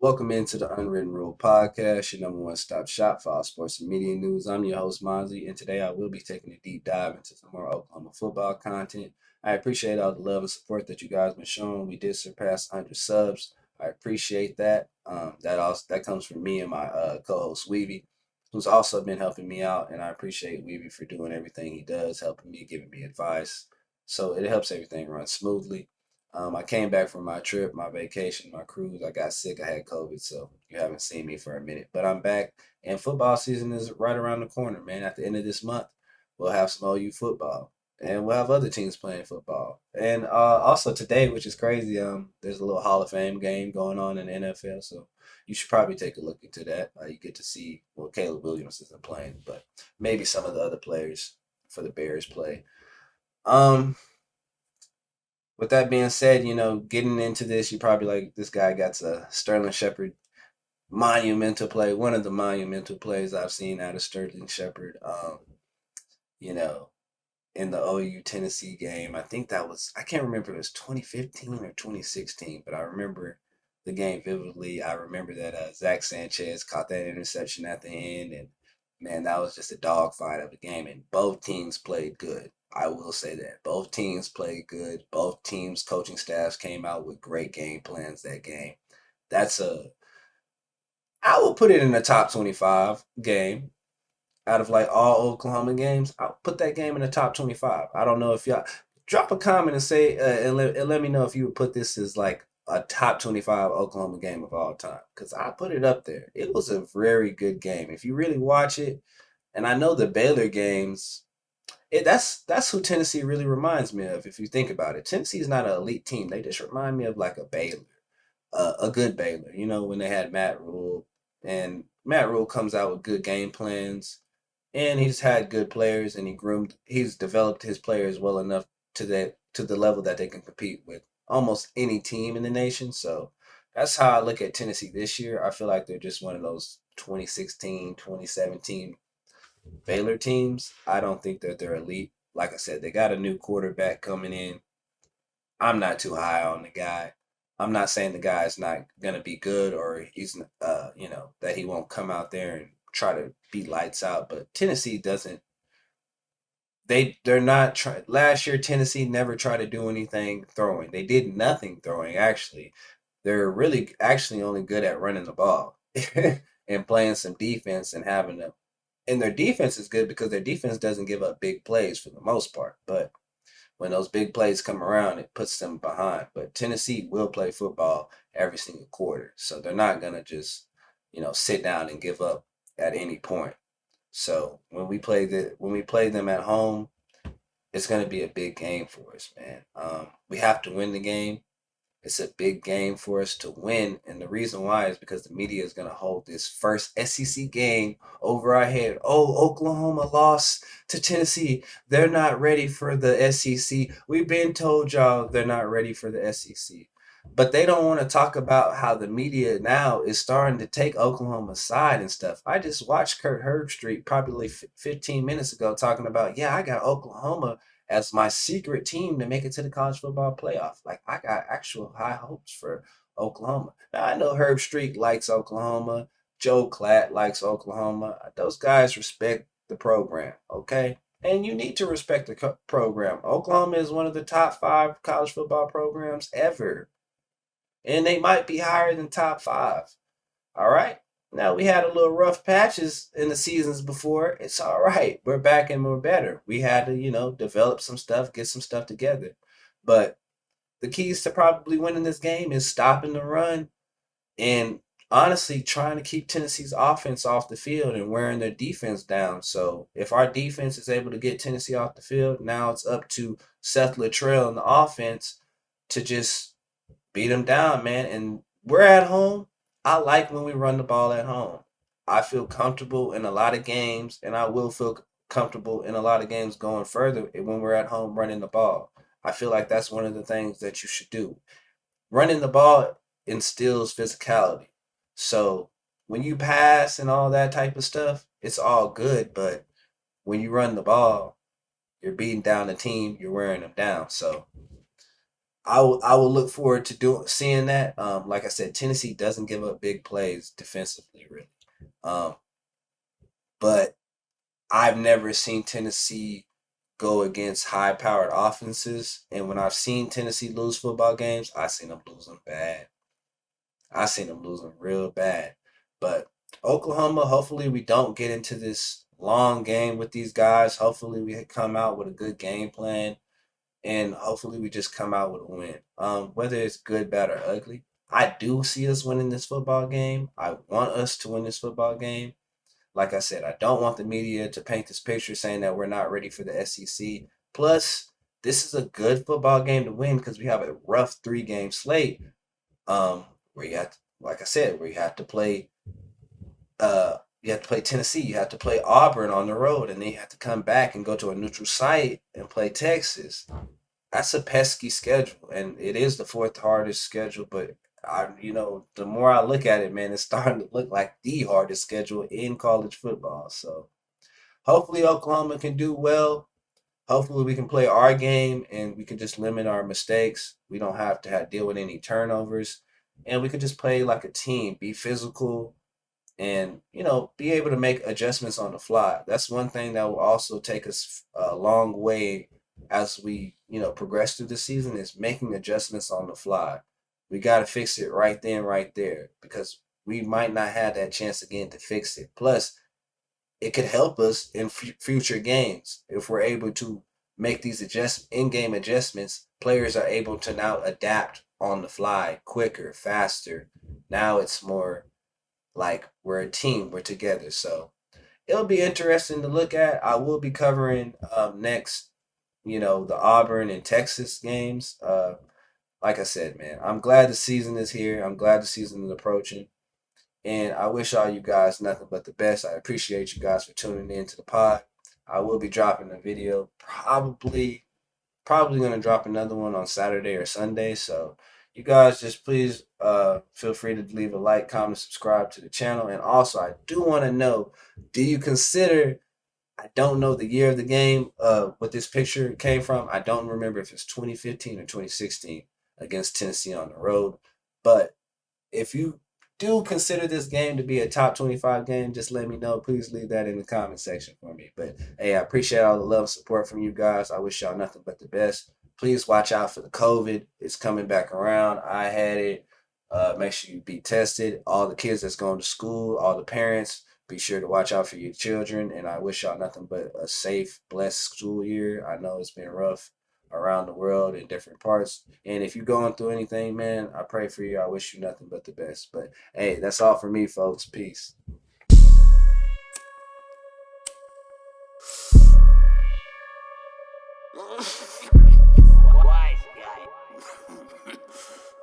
Welcome into the Unwritten Rule Podcast, your number one stop shop for all sports and media news. I'm your host, Monzi, and today I will be taking a deep dive into some more Oklahoma football content. I appreciate all the love and support that you guys been showing. We did surpass 100 subs. I appreciate that. That comes from me and my co-host Weeby, who's also been helping me out, and I appreciate Weeby for doing everything he does, helping me, giving me advice. So it helps everything run smoothly. I came back from my trip, my vacation, my cruise. I got sick. I had COVID, so you haven't seen me for a minute. But I'm back, and football season is right around the corner, man. At the end of this month, we'll have some OU football, and we'll have other teams playing football. And also today, which is crazy, there's a little Hall of Fame game going on in the NFL, so you should probably take a look into that. You get to see, well, Caleb Williams isn't playing, but maybe some of the other players for the Bears play. Um, with that being said, getting into this, you probably like this guy got a Sterling Shepard monumental play, one of the monumental plays I've seen out of Sterling Shepard. You know, in the OU Tennessee game, I think that was I can't remember if it was 2015 or 2016, but I remember the game vividly. I remember that Zach Sanchez caught that interception at the end, and man, that was just a dogfight of a game, and both teams played good. I will say that. Both teams played good. Both teams' coaching staffs came out with great game plans that game. That's I will put it in the top 25 game out of like all Oklahoma games. I'll put that game in the top 25. I don't know if y'all drop a comment and say and let me know if you would put this as like a top 25 Oklahoma game of all time, because I put it up there. It was a very good game. If you really watch it, and I know the Baylor games, that's who Tennessee really reminds me of. If you think about it, Tennessee is not an elite team. They just remind me of like a Baylor, a good Baylor. When they had Matt Rule, and Matt Rule comes out with good game plans, and he's had good players, and he's developed his players well enough to the level that they can compete with almost any team in the nation. So that's how I look at Tennessee this year. I feel like they're just one of those 2016, 2017 Baylor teams. I don't think that they're elite. Like I said, they got a new quarterback coming in. I'm not too high on the guy. I'm not saying the guy's not gonna be good, or he's that he won't come out there and try to beat lights out. But Tennessee doesn't. They're not trying. Last year, Tennessee never tried to do anything throwing. They did nothing throwing. Actually, they're really actually only good at running the ball and playing some defense and having a. And their defense is good because their defense doesn't give up big plays for the most part, but when those big plays come around, it puts them behind. But Tennessee will play football every single quarter. So they're not going to just, sit down and give up at any point. So when we play them at home, it's going to be a big game for us, man. We have to win the game. It's a big game for us to win. And the reason why is because the media is going to hold this first SEC game over our head. Oh, Oklahoma lost to Tennessee. They're not ready for the SEC. We've been told y'all they're not ready for the SEC. But they don't want to talk about how the media now is starting to take Oklahoma's side and stuff. I just watched Kurt Herbstreit probably 15 minutes ago talking about, yeah, I got Oklahoma as my secret team to make it to the college football playoff. Like, I got actual high hopes for Oklahoma. Now, I know Herbstreit likes Oklahoma. Joe Klatt likes Oklahoma. Those guys respect the program, okay? And you need to respect the program. Oklahoma is one of the top 5 college football programs ever. And they might be higher than top 5. All right? Now, we had a little rough patches in the seasons before. It's all right. We're back and we're better. We had to, develop some stuff, get some stuff together. But the keys to probably winning this game is stopping the run and honestly trying to keep Tennessee's offense off the field and wearing their defense down. So if our defense is able to get Tennessee off the field, now it's up to Seth Littrell and the offense to just beat them down, man. And we're at home. I like when we run the ball at home. I feel comfortable in a lot of games, and I will feel comfortable in a lot of games going further when we're at home running the ball. I feel like that's one of the things that you should do. Running the ball instills physicality. So when you pass and all that type of stuff, it's all good. But when you run the ball, you're beating down the team, you're wearing them down. So I will look forward to seeing that. Like I said, Tennessee doesn't give up big plays defensively, really. Um, but I've never seen Tennessee go against high powered offenses. And when I've seen Tennessee lose football games, I've seen them losing bad. I've seen them losing real bad. But Oklahoma, hopefully we don't get into this long game with these guys. Hopefully we come out with a good game plan, and hopefully we just come out with a win. Whether it's good, bad, or ugly, I do see us winning this football game. I want us to win this football game. Like I said, I don't want the media to paint this picture saying that we're not ready for the SEC. Plus, this is a good football game to win because we have a rough 3 game slate. Where you have to, like I said, where you have to play Tennessee, you have to play Auburn on the road, and then you have to come back and go to a neutral site and play Texas. That's a pesky schedule, and it is the fourth hardest schedule. But the more I look at it, man, it's starting to look like the hardest schedule in college football. So hopefully Oklahoma can do well. Hopefully we can play our game and we can just limit our mistakes. We don't have to deal with any turnovers, and we can just play like a team, be physical, and be able to make adjustments on the fly. That's one thing that will also take us a long way as we progress through the season, is making adjustments on the fly. We got to fix it right then, right there, because we might not have that chance again to fix it. Plus, it could help us in future games if we're able to make these in-game adjustments. Players are able to now adapt on the fly quicker, faster. Now it's more like we're a team, we're together. So it'll be interesting to look at. I will be covering next, the Auburn and Texas games. Like I said, man, I'm glad the season is here. I'm glad the season is approaching. And I wish all you guys nothing but the best. I appreciate you guys for tuning in to the pod. I will be dropping a video probably gonna drop another one on Saturday or Sunday. So you guys just please feel free to leave a like, comment, subscribe to the channel. And also I do want to know, do you consider, I don't know the year of the game what this picture came from. I don't remember if it's 2015 or 2016 against Tennessee on the road. But if you do consider this game to be a top 25 game, just let me know. Please leave that in the comment section for me. But hey, I appreciate all the love and support from you guys. I wish y'all nothing but the best. Please watch out for the COVID. It's coming back around. I had it. Make sure you be tested. All the kids that's going to school, all the parents, be sure to watch out for your children. And I wish y'all nothing but a safe, blessed school year. I know it's been rough around the world in different parts. And if you're going through anything, man, I pray for you. I wish you nothing but the best. But hey, that's all for me, folks. Peace.